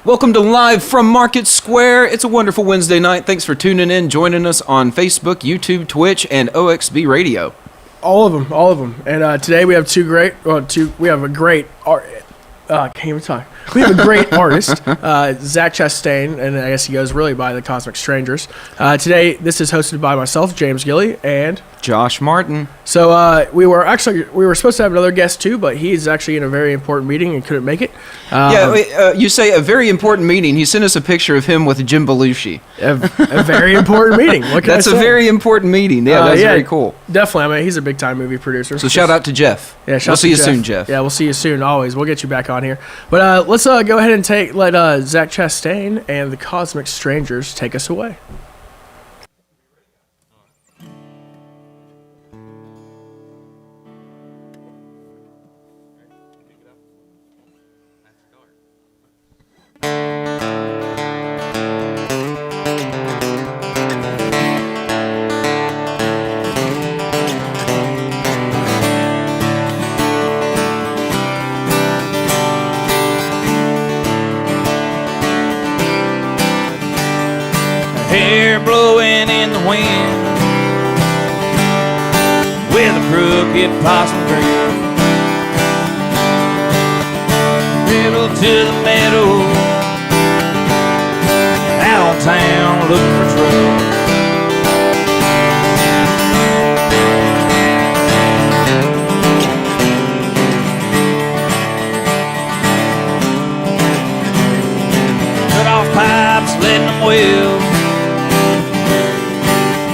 Welcome to Live from Market Square. It's a wonderful Wednesday night. Thanks for tuning in, joining us on Facebook, YouTube, Twitch, and OXB Radio. All of them. And today we have we have a great can't even talk. We have a great artist, Zach Chastain, and I guess he goes really by the Cosmic Strangers. Today, this is hosted by myself, James Gilly, and Josh Martin. So we were supposed to have another guest too, but he's actually in a very important meeting and couldn't make it. You say a very important meeting. He sent us a picture of him with Jim Belushi. A very important meeting. What can That's I say? a very important meeting. Yeah, that's very cool. Definitely. I mean, he's a big time movie producer. So shout out to Jeff. Yeah, we'll see you soon, Jeff. Yeah, we'll see you soon. Always, we'll get you back on here. But let's go ahead and let Zach Chastain and the Cosmic Strangers take us away. Hair blowing in the wind with a crooked possum grin. Middle to the meadow, out of town looking for trouble. Cut off pipes, letting them wail.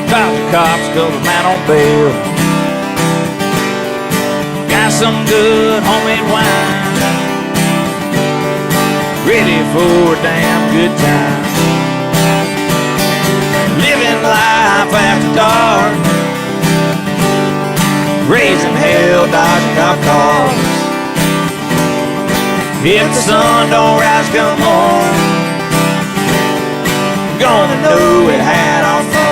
Caught the cops, cause the man on bail. Got some good homemade wine, ready for a damn good time. Living life after dark, raising hell, dodging cop cars. If the sun don't rise, come on, gonna know it had our fun.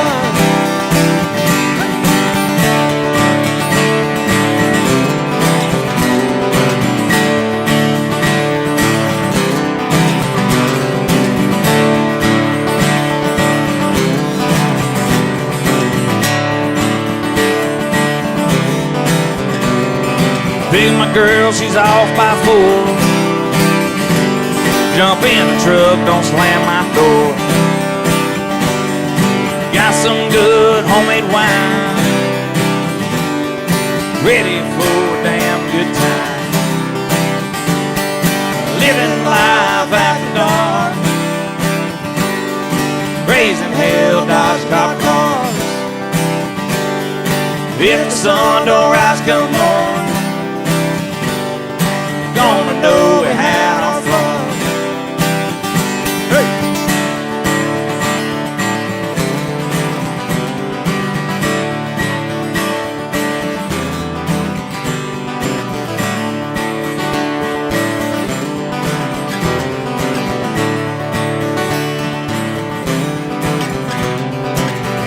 Pick my girl, she's off by 4. Jump in the truck, don't slam my door. Got some good homemade wine, ready for a damn good time. Living life after dark, raising hell, dodge cop cars. If the sun don't rise, come on, gonna know we had our fun. Hey!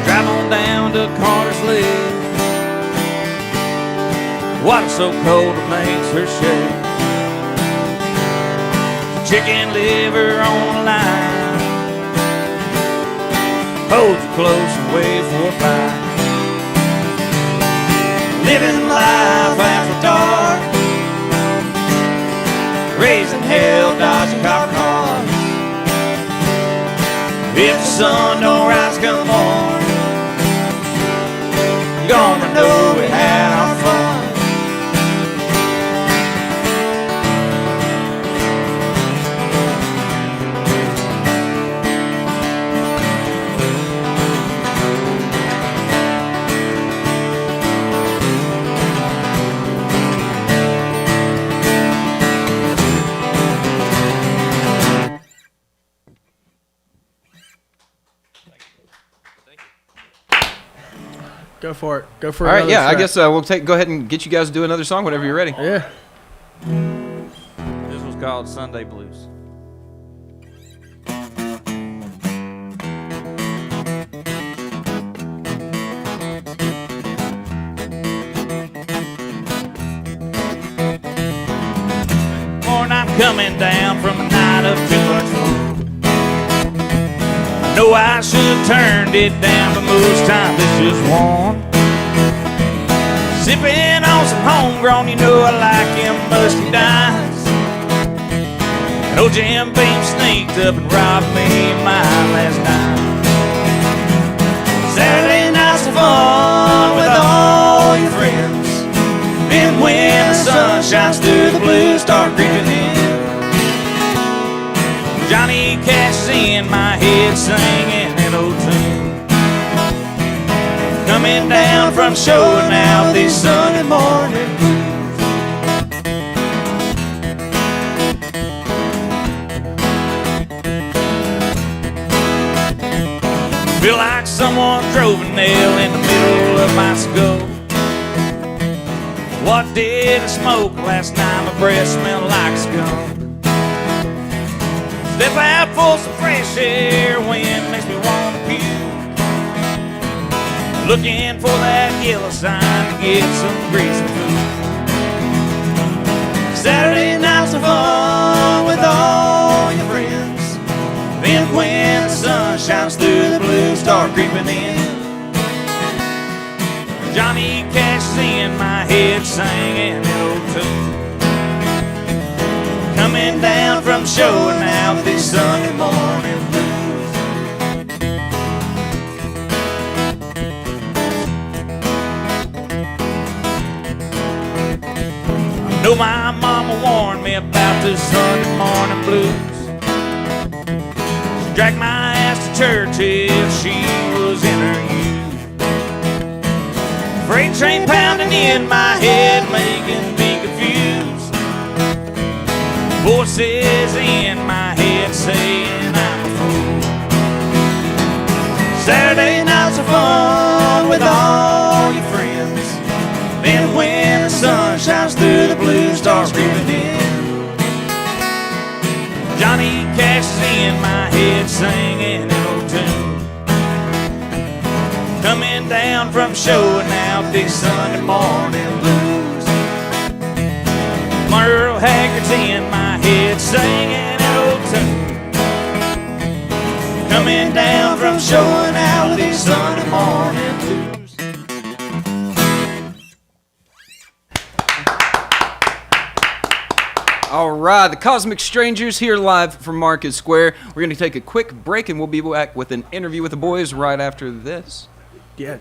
Drive on down to Carter's Lake. Water so cold it makes her shake. Chicken liver on the line, hold you close and wait for a bite. Living life after dark, raising hell, dodging cop cars. If the sun don't rise, come on, gonna know we had our fun. Go for it. Go for it. All right, yeah, I guess we'll go ahead and get you guys to do another song whenever you're ready. Yeah. This was called Sunday Blues. Morning, I'm coming down from a night of too much fun. know I should have turned it down, but most times it's just warm. Sipping on some homegrown, you know I like them musty dimes. And old Jim Beam sneaked up and robbed me my last dime. Saturday nights are fun with all your friends. Then when the sun shines through, the blues start creeping in. Johnny Cash is in my head singing an old tune. Coming down from showing out these Sunday morning blues. Feel like someone drove a nail in the middle of my skull. What did I smoke last night? My breath smelled like skunk. Step out for some fresh air, wind makes me want to puke. Looking for that yellow sign to get some greasy food. Saturday nights are fun with all your friends. Then when the sun shines through, the blues start creeping in. Johnny Cash is in my head singing an old tune. Coming down from showing out these Sunday morning blues. I know my mama warned me about the Sunday morning blues. She dragged my ass to church if she was in her youth. Freight train pounding in my head, making me confused. Voices in my head saying I'm a fool. Saturday nights are fun with all your friends. Then when the sun shines through, the blues start creeping in. Johnny Cash is in my head singing an old tune. Coming down from showing out these Sunday morning blues. Merle Haggard's in my head singing an old tune. Coming down from showing out these Sunday morning blues. All right, the Cosmic Strangers here live from Market Square. We're going to take a quick break and we'll be back with an interview with the boys right after this. Yeah.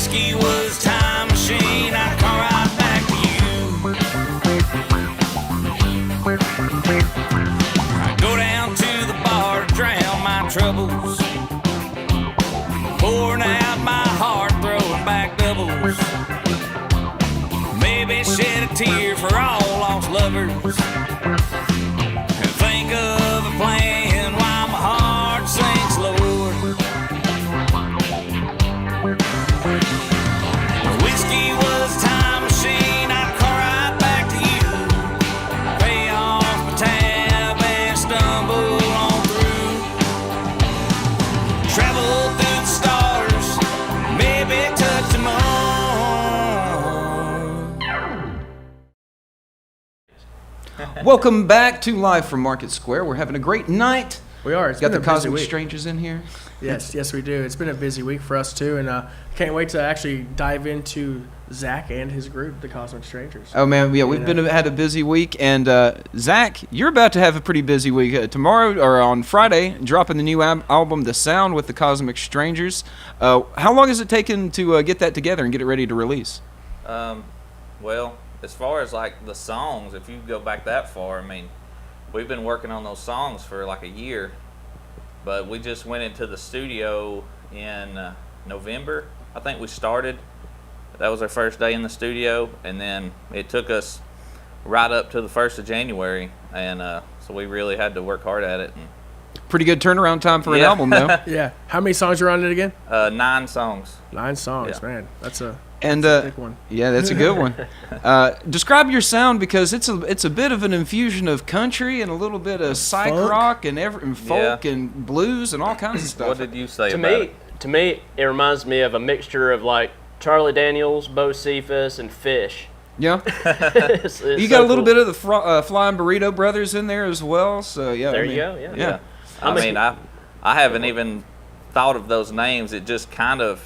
whiskey was time machine, I'd come right back to you. I'd go down to the bar to drown my troubles, pouring out my heart, throwing back doubles. Maybe shed a tear for all lost lovers, and think of a plan while my heart sinks, Lord. Whiskey was time machine, I'd come right back to you, pay off my tab and stumble on through. Travel through the stars, maybe touch the moon. Welcome back to Live from Market Square. We're having a great night. We are. It's Got been the a busy Cosmic week. Strangers in here. Yes, we do. It's been a busy week for us too, and can't wait to actually dive into Zach and his group, the Cosmic Strangers. Oh man, yeah, we've had a busy week, and Zach, you're about to have a pretty busy week. Tomorrow or on Friday, dropping the new album, The Sound, with the Cosmic Strangers. How long has it taken to get that together and get it ready to release? Well, as far as like the songs, if you go back that far, I mean, we've been working on those songs for like a year, but we just went into the studio in November. I think we started. That was our first day in the studio, and then it took us right up to the 1st of January, and so we really had to work hard at it. And, Pretty good turnaround time for an Yeah. album, though. Yeah. How many songs are on it again? 9 songs. 9 songs, Yeah. man. That's a And thick one. yeah, that's a good one. Describe your sound, because it's a bit of an infusion of country and a little bit of psych Funk. rock and folk Yeah. and blues and all kinds of stuff. What did you say To about me, it? to me, it reminds me of a mixture of like Charlie Daniels, Bo Cephas, and Fish. Yeah, It's you so got a little cool. bit of the Flying Burrito Brothers in there as well. So yeah, There I you mean, go, yeah. yeah. I mean, I haven't even thought of those names. It just kind of,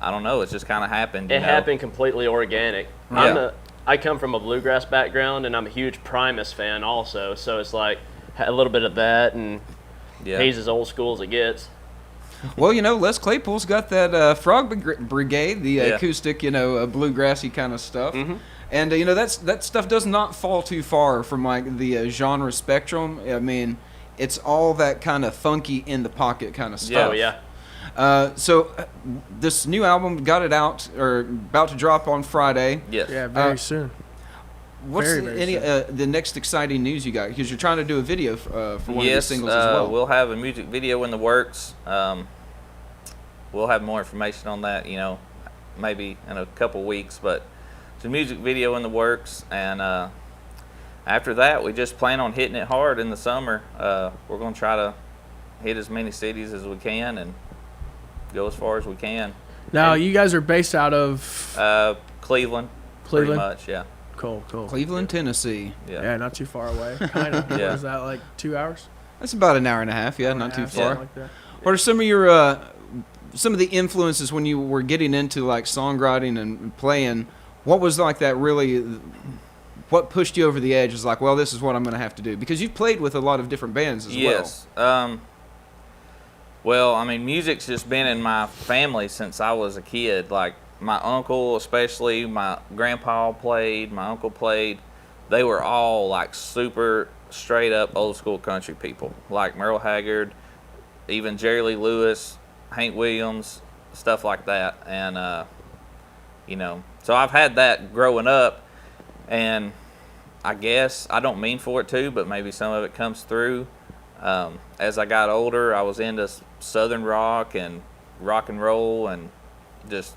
I don't know, it just kind of happened. you It know? happened completely organic. Yeah. I come from a bluegrass background, and I'm a huge Primus fan also. So it's like a little bit of that, and Yeah. he's as old school as it gets. Well, Les Claypool's got that Frog Brigade, the Yeah. acoustic, bluegrassy kind of stuff. Mm-hmm. And that stuff does not fall too far from like the genre spectrum. I mean, it's all that kind of funky in the pocket kind of stuff. Oh yeah. So this new album, got it out or about to drop on Friday. Yes. Yeah, very soon. What's Very, very the next exciting news you got? Because you're trying to do a video for one of the Yes, singles as well. we'll have a music video in the works. We'll have more information on that, maybe in a couple weeks. But it's a music video in the works, and after that, we just plan on hitting it hard in the summer. We're going to try to hit as many cities as we can and go as far as we can. Now, you guys are based out of Cleveland, Cleveland? pretty much, yeah. Cool. Cleveland, Tennessee. Yeah, not too far away. Kind of. Yeah. What is that, like 2 hours? That's about an hour and a half. Yeah, not too Yeah, far. something like that. What are some of your some of the influences when you were getting into like songwriting and playing? What was like that really? What pushed you over the edge? Is like, well, this is what I'm going to have to do, because you've played with a lot of different bands as Yes. Well, I mean, music's just been in my family since I was a kid. Like, my uncle especially, my grandpa played, my uncle played. They were all, like, super straight-up old-school country people, like Merle Haggard, even Jerry Lee Lewis, Hank Williams, stuff like that. And, so I've had that growing up, and I guess I don't mean for it to, but maybe some of it comes through. As I got older, I was into Southern rock and rock and roll, and just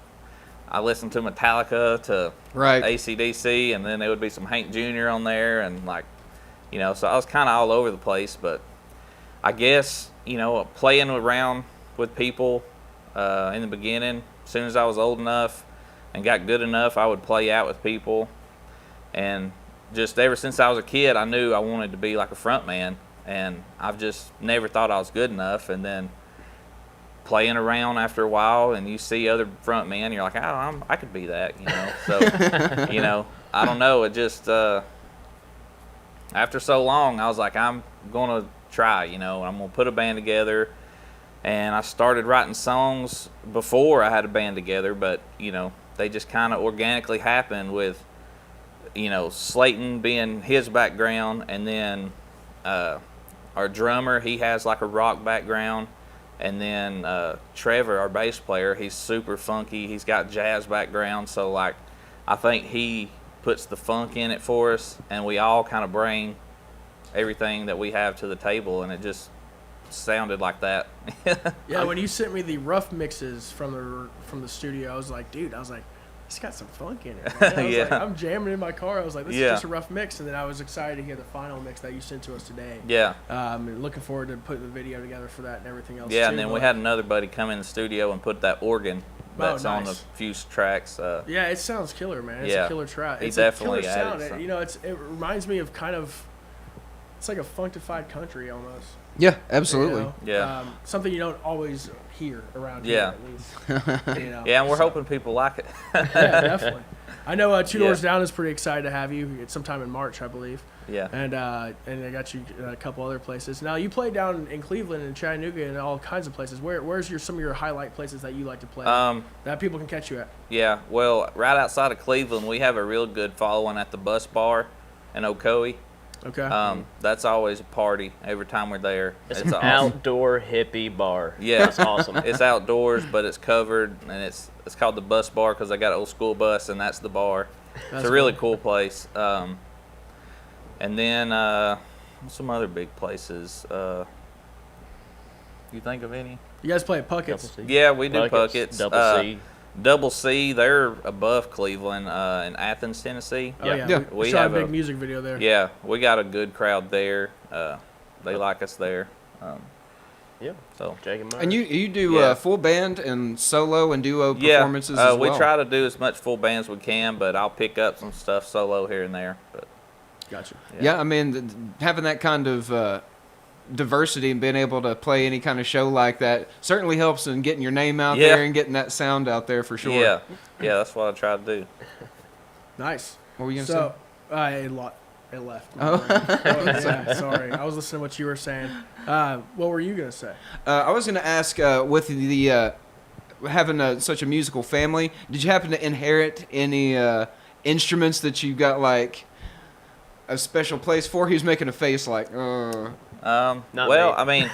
I listened to Metallica, to Right. AC/DC, and then there would be some Hank Jr. on there, and so I was kind of all over the place. But I guess playing around with people in the beginning, as soon as I was old enough and got good enough, I would play out with people, and just ever since I was a kid, I knew I wanted to be like a front man. And I've just never thought I was good enough. And then playing around after a while, and you see other front men, you're like, oh, I could be that, So, I don't know. It just, after so long, I was like, I'm going to try, and I'm going to put a band together And I started writing songs before I had a band together, but, you know, they just kind of organically happened with, you know, Slayton being his background, and then our drummer, he has like a rock background, and then Trevor, our bass player, he's super funky. He's got jazz background, so like I think he puts the funk in it for us, and we all kind of bring everything that we have to the table, and it just sounded like that. Yeah, when you sent me the rough mixes from the studio, I was like, dude, it's got some funk in it. Man. I was Yeah. like, I'm jamming in my car. I was like, this Yeah. is just a rough mix. And then I was excited to hear the final mix that you sent to us today. Yeah. And looking forward to putting the video together for that and everything else. Yeah, too, and then we but- had another buddy come in the studio and put that organ that's on the nice. few tracks. Yeah, it sounds killer, man. It's Yeah. a killer track. He It's definitely a killer added sound. something. You know, it reminds me of kind of, it's like a funkified country almost. Yeah, absolutely. You know? Yeah. Something you don't always hear around Yeah. here, at least. You know? Yeah, and we're So, hoping people like it. Yeah, definitely. I know Two Yeah. Doors Down is pretty excited to have you. It's sometime in March, I believe. Yeah. And I got you a couple other places. Now you play down in Cleveland and Chattanooga and all kinds of places. Where's some of your highlight places that you like to play that people can catch you at? Yeah, well, right outside of Cleveland, we have a real good following at the Bus Bar in Ocoee. Okay. That's always a party every time we're there. It's It's an awesome. outdoor hippie bar. Yeah. It's awesome. It's outdoors, but it's covered, and it's called the Bus Bar because they got an old school bus, and that's the bar. That's It's a really cool place. And then some other big places. You think of any? You guys play at Puckett's. Double C. Yeah, we do Buckets, Puckett's. Double C. Double C, they're above Cleveland in Athens, Tennessee. Oh, Yeah. yeah. Yeah. We We shot a have big a- music video there. Yeah, we got a good crowd there. They like us there. Yeah. So Jake and Myers. And you do Yeah. full band and solo and duo yeah, performances as well. we try to do as much full band as we can, but I'll pick up some stuff solo here and there. But Gotcha. Yeah, I mean, having that kind of diversity and being able to play any kind of show like that certainly helps in getting your name out Yeah. there and getting that sound out there for sure. yeah, that's what I try to do. Nice. What were you going to So, say? it left. Oh. Yeah, sorry. I was listening to what you were saying. What were you going to say? I was going to ask, with the having such a musical family, did you happen to inherit any instruments that you got like a special place for? He was making a face like, Not well, me. I mean,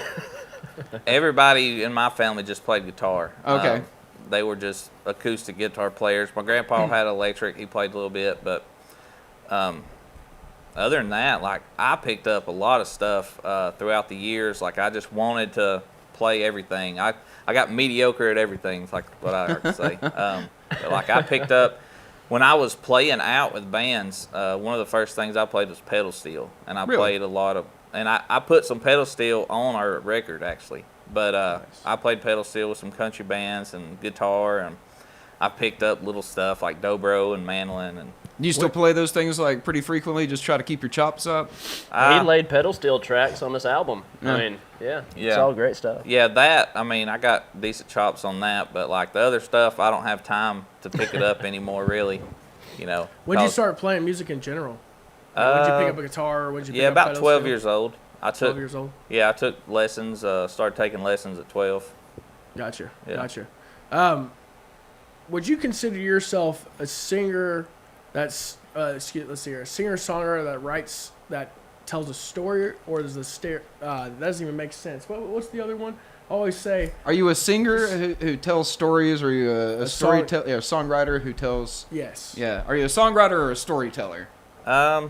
everybody in my family just played guitar. Okay. They were just acoustic guitar players. My grandpa had electric. He played a little bit, but other than that, like I picked up a lot of stuff throughout the years. Like I just wanted to play everything. I got mediocre at everything. Is like what I heard to say. But like I picked up when I was playing out with bands. One of the first things I played was pedal steel, and I Really? played a lot of. And I put some pedal steel on our record actually. But I played pedal steel with some country bands and guitar, and I picked up little stuff like dobro and mandolin, and do you still play those things like pretty frequently? Just try to keep your chops up? He laid pedal steel tracks on this album. Yeah. I mean, yeah. It's Yeah. all great stuff. yeah, that I mean I got decent chops on that, but like the other stuff I don't have time to pick it up anymore really. You know. When did you 'cause, start playing music in general? When did you pick up a guitar? Or when did you pick Yeah, up about pedal 12 steel? years old. I 12 took years old? I took lessons. Started taking lessons at 12. Gotcha. Yeah. Gotcha. Would you consider yourself a singer that's let's see here, a singer-songwriter that tells a story, or does that doesn't even make sense? What's the other one? I always say Are you a singer who tells stories, or are you a songwriter who tells? yes. Yeah. Are you a songwriter or a storyteller? I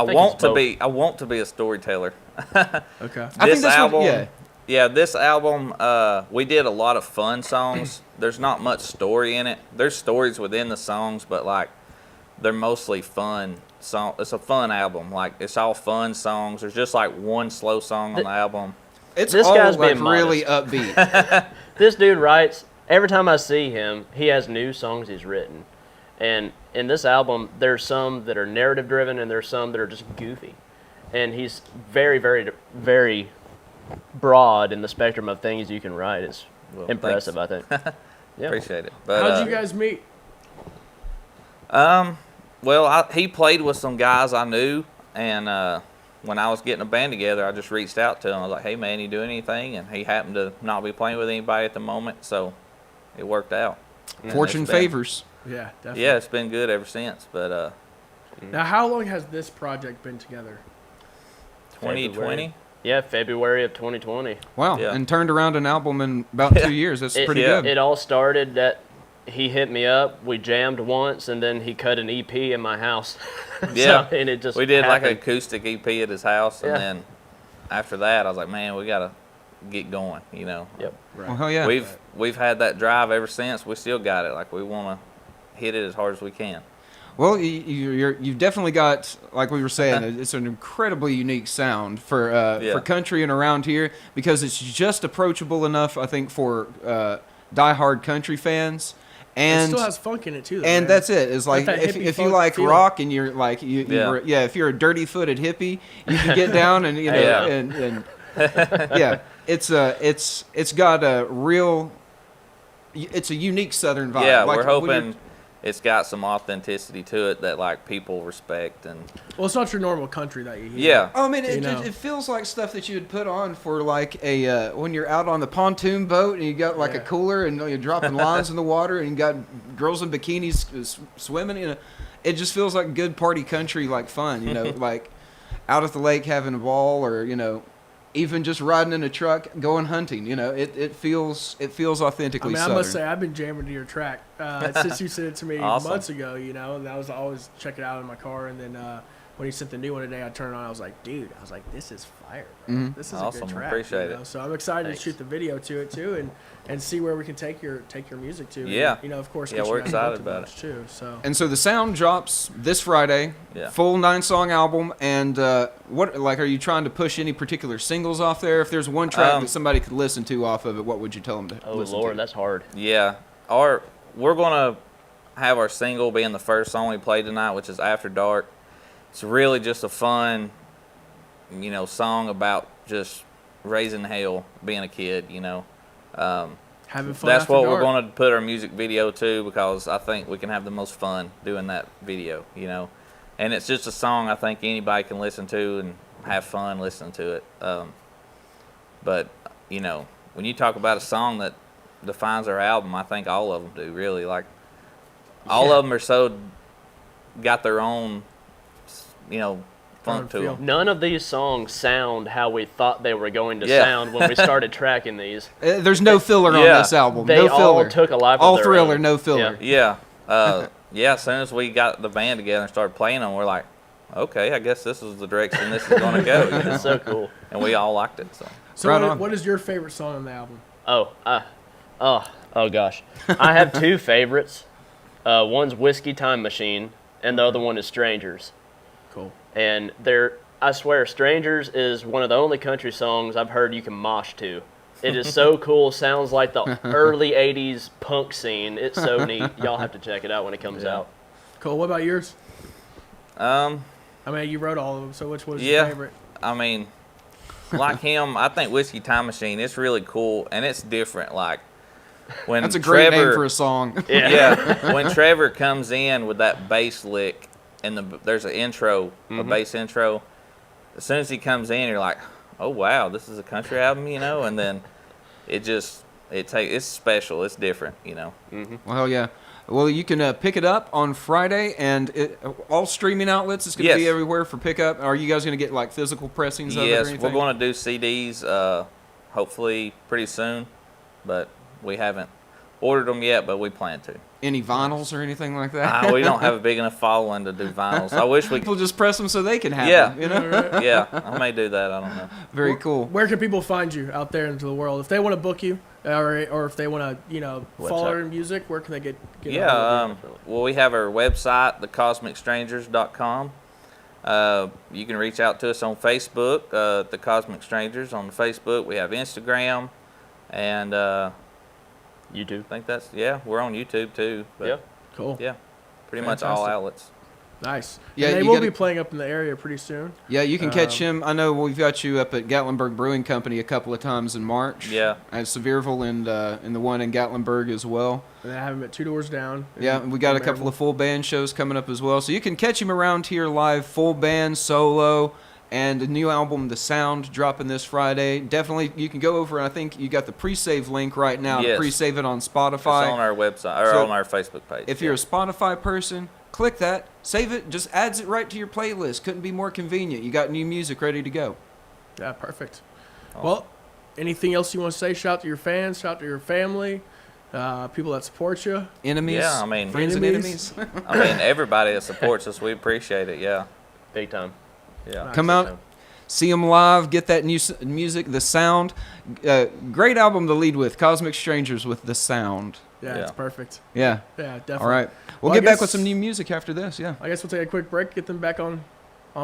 think want it's to both. be. I want to be a storyteller. Okay. I think This that's album, what, yeah, this album, we did a lot of fun songs. There's not much story in it. There's stories within the songs, but like they're mostly fun song. It's a fun album. Like it's all fun songs. There's just like one slow song on the album. It's This all guy's like being really upbeat. This dude writes, every time I see him, he has new songs he's written. And in this album, there's some that are narrative driven and there's some that are just goofy. And he's very, very, very broad in the spectrum of things you can write. It's Well, impressive, I think. Yeah. Appreciate it. But, How'd you guys meet? Well, he played with some guys I knew, and when I was getting a band together, I just reached out to him. I was like, hey, man, you doing anything? And he happened to not be playing with anybody at the moment, so it worked out. And Fortune it's been- favors. Yeah, definitely. Yeah, it's been good ever since. But Now, how long has this project been together? 2020? Yeah, February of 2020. Wow. Yeah. And turned around an album in about 2 years. That's pretty yeah. good. It all started that he hit me up. We jammed once, and then he cut an EP in my house. Yeah. So, and it just We did like an happened. acoustic EP at his house, and Yeah. then after that, I was like, man, we got to get going, you know. Yep. Right. Well, hell yeah. We've had that drive ever since. We still got it. Like, we want to hit it as hard as we can. Well, you've definitely got, like we were saying, it's an incredibly unique sound for Yeah. country and around here because it's just approachable enough, I think, for diehard country fans. It And still has funk in it too. Though, and man. that's it. It's like that if hippie you funk like feel. rock and you're like Yeah. if you're a dirty footed hippie, you can get down and you know Yeah. and yeah, it's got a real. It's a unique Southern vibe. Yeah, Like, we're when you're- hoping it's got some authenticity to it that, like, people respect. And Well, it's not your normal country that you hear. yeah, Oh, I mean, You know. it feels like stuff that you would put on for like a when you're out on the pontoon boat and you got like a Yeah. cooler and you're dropping lines in the water and you got girls in bikinis swimming. You know, it just feels like good party country, like fun. You know, like out at the lake having a ball, or you know, even just riding in a truck going hunting. You know, it feels I authentically mean, I Southern. must say, I've been jamming to your track since you sent it to me Awesome. months ago, you know, and I was always check it out in my car. And then when you sent the new one today, I turned it on. I was like, dude, this is fire. Bro. Mhm. This is Awesome. a good track. Appreciate you know? it. So I'm excited Thanks. to shoot the video to it too, and see where we can take your music to. Yeah. And, you know, of course. Yeah, get you we're guys excited booked a about bunch, too. So And so the sound drops this Friday. Yeah. Full 9-song album. And what are you trying to push any particular singles off there? If there's one track that somebody could listen to off of it, what would you tell them to Oh, listen Lord, to? that's hard. yeah. We're gonna have our single being the first song we play tonight, which is After Dark. It's really just a fun, you know, song about just raising hell, being a kid, you know. having fun. That's after what dark. we're going to put our music video to, because I think we can have the most fun doing that video, you know. And it's just a song I think anybody can listen to and have fun listening to it. But, you know, when you talk about a song that defines our album, I think all of them do, really. Like, all of them are so, got their own, you know, funk to feel. them. None of these songs sound how we thought they were going to Yeah. sound when we started tracking these. There's no filler on Yeah. this album. They no filler. all took a life All of their thriller, own. no filler. Yeah. Yeah. Yeah, as soon as we got the band together and started playing them, we're like, okay, I guess this is the direction this is going to go. You know? It's so cool. And we all liked it. So So Right what, on. what is your favorite song on the album? Oh gosh. I have two favorites. One's Whiskey Time Machine, and the other one is Strangers. Cool. And I swear, Strangers is one of the only country songs I've heard you can mosh to. It is so cool. Sounds like the early 80s punk scene. It's so neat. Y'all have to check it out when it comes Yeah. out. Cool. What about yours? um, I mean, you wrote all of them. So which was Yeah. your favorite? I mean, like him, I think Whiskey Time Machine, it's really cool and it's different. Like when That's a great Trevor, name for a song. Yeah, when Trevor comes in with that bass lick and there's an intro, a bass intro. As soon as he comes in, you're like, oh wow, this is a country album, you know. And then it's special, it's different, you know. Well, hell yeah. Well, you can pick it up on Friday, and all streaming outlets. It's going to be Yes. everywhere for pickup. Are you guys going to get like physical pressings of it or Yes, anything? we're going to do CDs, hopefully pretty soon, but we haven't ordered them yet, but we plan to. Any vinyls or anything like that? We don't have a big enough following to do vinyls. I wish we People just press them so they can have Yeah. them. You know, Yeah, I may do that. I don't know. very cool. Where can people find you out there into the world? If they want to book you, or if they want to, follow Website. your music, where can they get Yeah, a hold of you? well, we have our website, thecosmicstrangers.com. You can reach out to us on Facebook, The Cosmic Strangers on Facebook. We have Instagram, and I YouTube. think we're on YouTube too. But Yeah. Cool. Yeah, pretty much all Fantastic. outlets. Nice. Yeah, And they you will gotta- be playing up in the area pretty soon. Yeah, you can catch him. I know we've got you up at Gatlinburg Brewing Company a couple of times in March. Yeah. At Sevierville and the one in Gatlinburg as well. And I have him at 2 Doors Down. Yeah, and we got a couple of full band shows coming up as well. So you can catch him around here live, full band, solo, and a new album, The Sound, dropping this Friday. Definitely, you can go over, and I think you got the pre-save link right now to Yes. pre-save it on It's Spotify. on our website or So, on our Facebook page. If you're a Spotify person, click that, save it, just adds it right to your playlist. Couldn't be more convenient. You got new music ready to go. Yeah, perfect. Well, anything else you want to say? Shout out to your fans, shout out to your family, people that support you. Enemies, Yeah, I mean- friends Enemies. and enemies. I mean, everybody that supports us, we appreciate it. Yeah, Big time. yeah. Come out, see them live, get that new music, The Sound. Great album to lead with, Cosmic Strangers with The Sound. Yeah, Yeah. it's perfect. Yeah. Yeah, definitely. All right. We'll Well, I get back guess- with some new music after this. Yeah. I guess we'll take a quick break, get them back on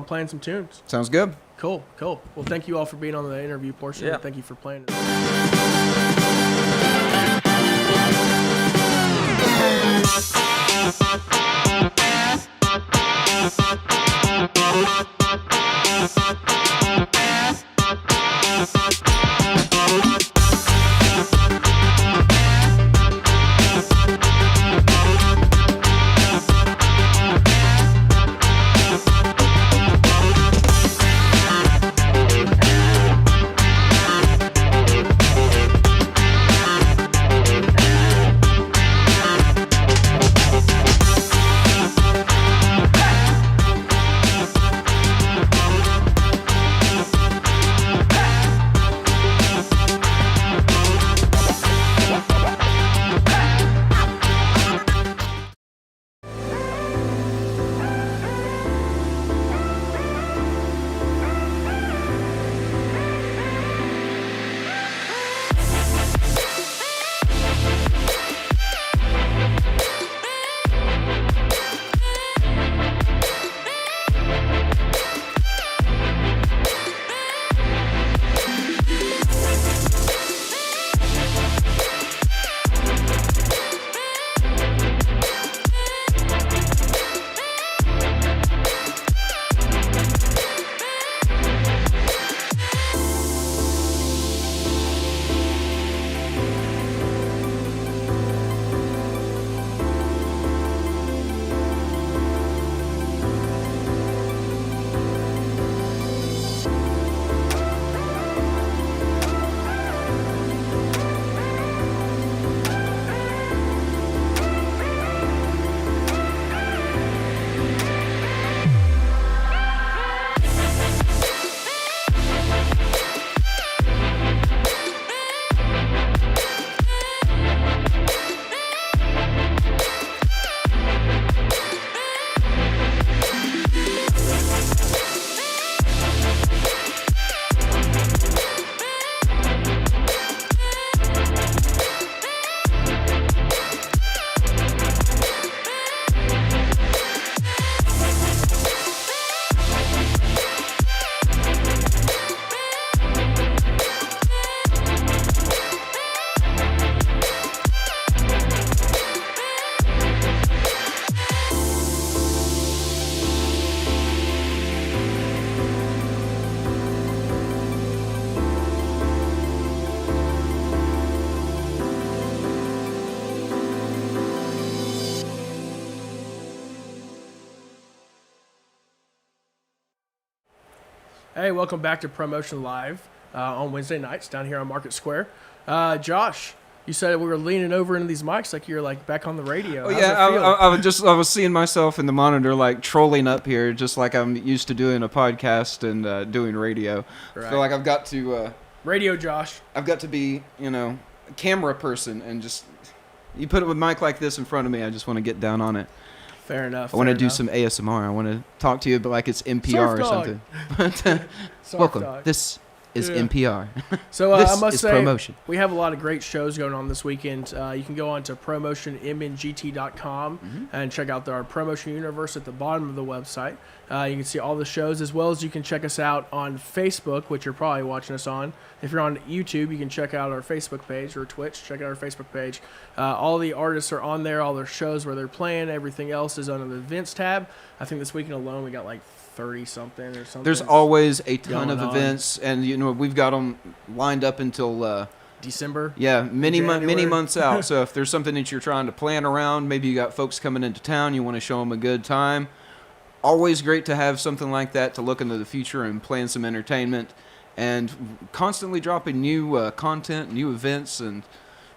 playing some tunes. Sounds good. Cool. Well, thank you all for being on the interview portion. Yeah. Thank you for playing. Hey, welcome back to Promotion Live on Wednesday nights down here on Market Square. Josh, you said we were leaning over into these mics like you're like back on the radio. Oh How's yeah, it feel? I was seeing myself in the monitor like trolling up here, just like I'm used to doing a podcast and doing radio. I Right. feel like I've got to Radio Josh. be a camera person and just you put it with mic like this in front of me. I just want to get down on it. Fair enough. I want to fair do enough. some ASMR. I want to talk to you, but like it's NPR or Surf dog. something. But, Soft welcome. dog. This is Yeah. NPR. So this I must is say, promotion. we have a lot of great shows going on this weekend. You can go on to promotionmngt.com Mm-hmm. and check out our promotion universe at the bottom of the website. You can see all the shows, as well as you can check us out on Facebook, which you're probably watching us on. If you're on YouTube, you can check out our Facebook page, or Twitch, check out our Facebook page. All the artists are on there, all their shows where they're playing. Everything else is under the events tab. I think this weekend alone we got like 30-something or something. There's always a ton going of on. events, and we've got them lined up until December. many January. months out. So if there's something that you're trying to plan around, maybe you got folks coming into town, you want to show them a good time. always great to have something like that to look into the future and plan some entertainment, and constantly dropping new content, new events, and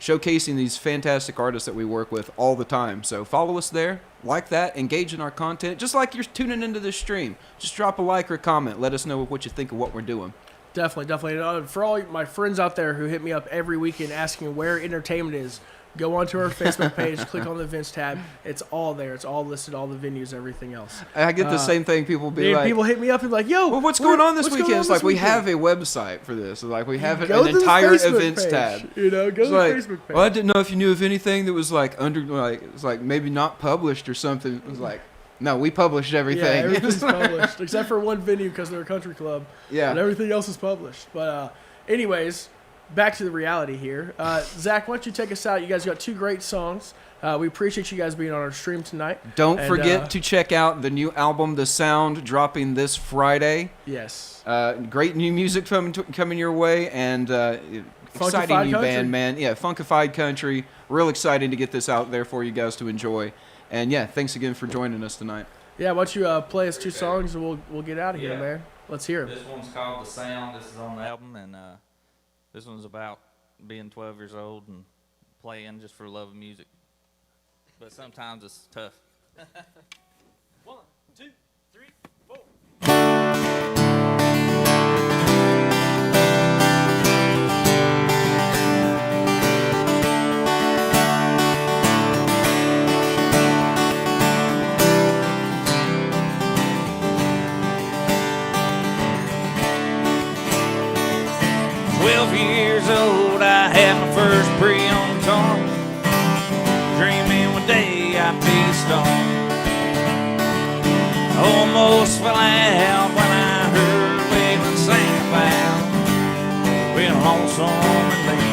showcasing these fantastic artists that we work with all the time. So follow us there, like that, engage in our content, just like you're tuning into this stream. Just drop a like or comment. Let us know what you think of what we're doing. Definitely. For all my friends out there who hit me up every weekend asking where entertainment is, go onto our Facebook page, click on the events tab. It's all there. It's all listed, all the venues, everything else. I get the same thing. People be like, people hit me up and like, yo, well, what's going on this what's weekend? going on It's this like we weekend? have a website for this. Like we have Go an to the entire Facebook events page. tab. You know, go It's to like, the Facebook page. well, I didn't know if you knew of anything that was like it's like maybe not published or something. It was like, no, we published everything. Yeah, everything's published except for one venue because they're a country club. Yeah. And everything else is published. But anyways, back to the reality here. Zach, why don't you take us out? You guys got 2 great songs. We appreciate you guys being on our stream tonight. Don't And, forget to check out the new album, The Sound, dropping this Friday. Yes. Great new music coming your way, and exciting Funkified new country. band, man. Yeah, Funkified Country. Real exciting to get this out there for you guys to enjoy. And yeah, thanks again for joining us tonight. Yeah, why don't you play us 2 songs and we'll get out of here, Yeah. man. Let's hear it. This one's called The Sound. This is on the album, and this one's about being 12 years old and playing just for love of music. But sometimes it's tough. 1, 2, 3, 4. Years old, I had my first pre-owned car. Dreaming one day I'd be a star. Almost fell out when I heard Waylon sing about being lonesome and late.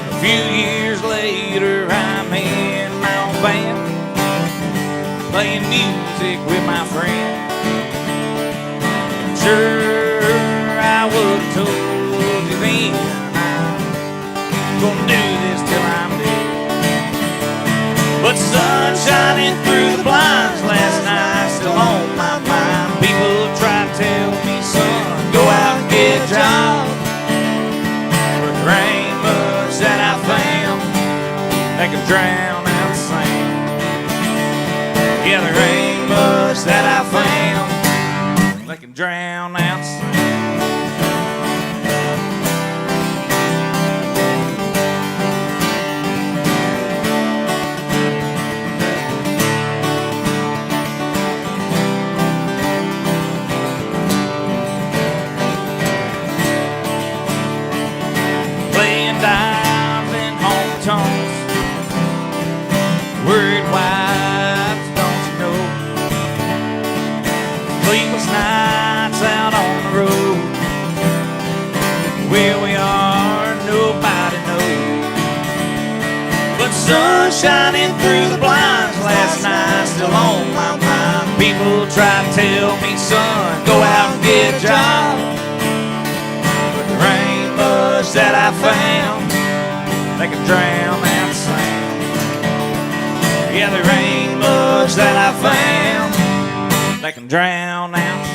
A few years later, I'm in my own band, playing music with my friend. Sure, I would have told you then I'm gonna do this till I'm dead. But sun shining through the blinds last night, still on my mind. People try to tell me, son, go out and get a job. But there ain't much that I found that can drown out the sound. Yeah, there ain't much that I found that can drown out the sound. Playing dimes in hometowns, worried wives, don't you know? Sleepless nights out on the road. Where we are, nobody knows. But sun shining through the blinds last night, still on my mind. People try to tell me, son, go out and get a job. But there ain't much that I found that can drown out the sound. Yeah, there ain't much that I found that can drown out.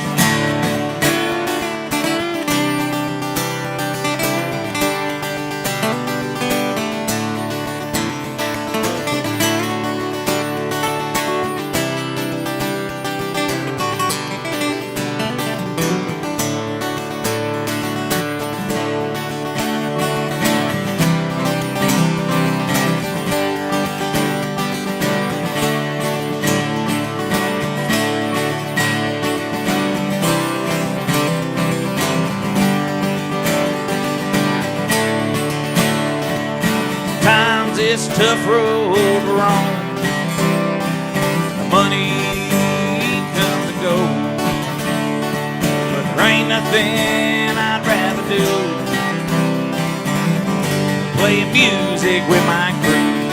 Times it's a tough road to roam. The money comes and goes, but there ain't nothing I'd rather do. Playing music with my crew.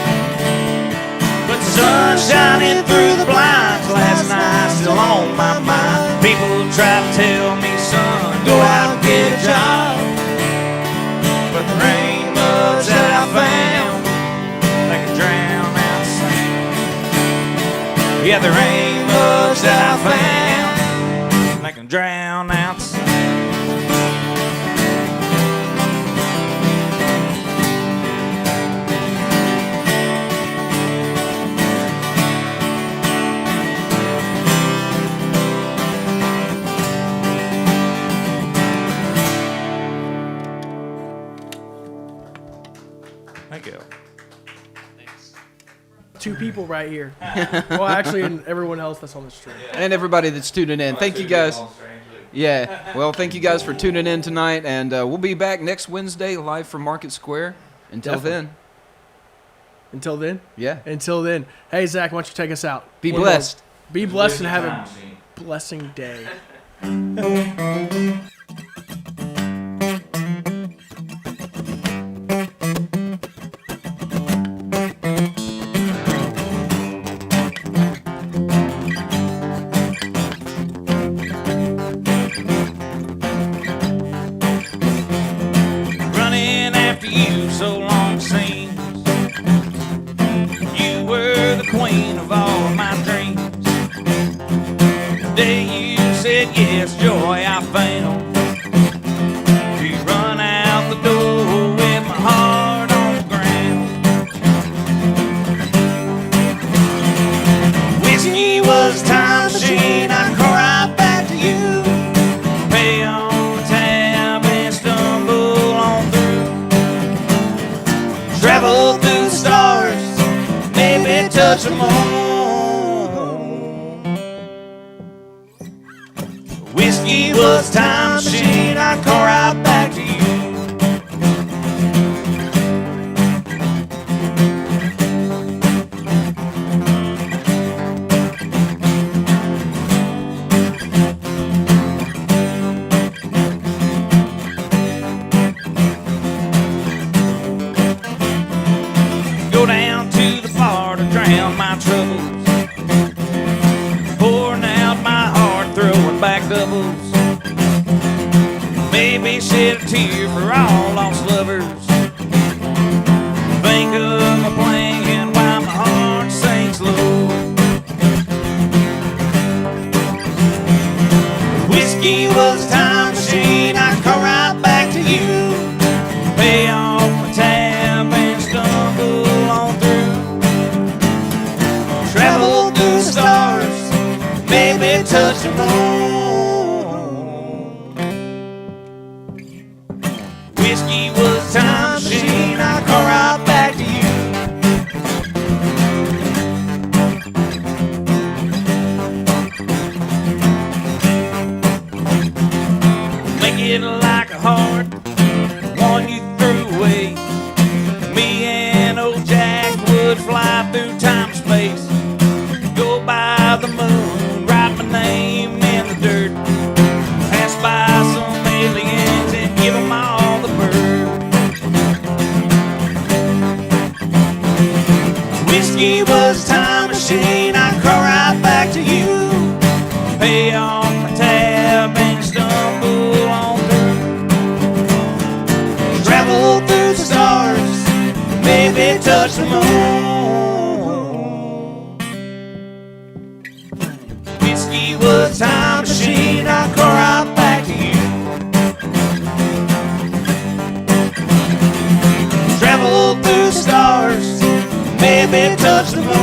But the sun shining through the blinds last night, still on my mind. People try to tell me, son, go out and get a job. ain't much that I found that can drown out the sun. Thank you. Two people right here. Well, actually, and everyone else that's on the stream. And everybody that's tuning in. Thank you guys. Yeah. Well, thank you guys for tuning in tonight, and we'll be back next Wednesday live from Market Square. Until Definitely. then, Until then. yeah. Until then. Hey, Zach, why don't you take us out? Be One more. blessed. Be blessed and have a blessing day. Running after you so long seems you were the queen of all my dreams. The day you said yes, joy I found. You run out the door with my heart on the ground. Whiskey was a time machine, I'd come right back to you. Pay on the tab and stumble on through. Travel through the stars, maybe touch the moon. Whiskey was a time machine, I'd come right back to you. Go down to the bar to drown my troubles, pouring out my heart, throwing back doubles. Maybe shed a tear for all lost lovers. Think of a plan while my heart sinks low. Whiskey was a time machine, I'd come right back to you. Pay off my tab and stumble on through. Travel through the stars, maybe touch the moon. Whiskey was a time machine, I'd come right back to you. Make it like a heart, one you threw away. Me and old Jack would fly through time and space. Go by the moon, write my name in the dirt. Pass by some aliens and give them all the bird. Whiskey was a time machine, I'd come right back to you. Pay off my tab and stumble on through. Travel through the stars, maybe touch the moon. Whiskey was a time machine, I'd come right back to you. Travel through the stars, maybe touch the moon.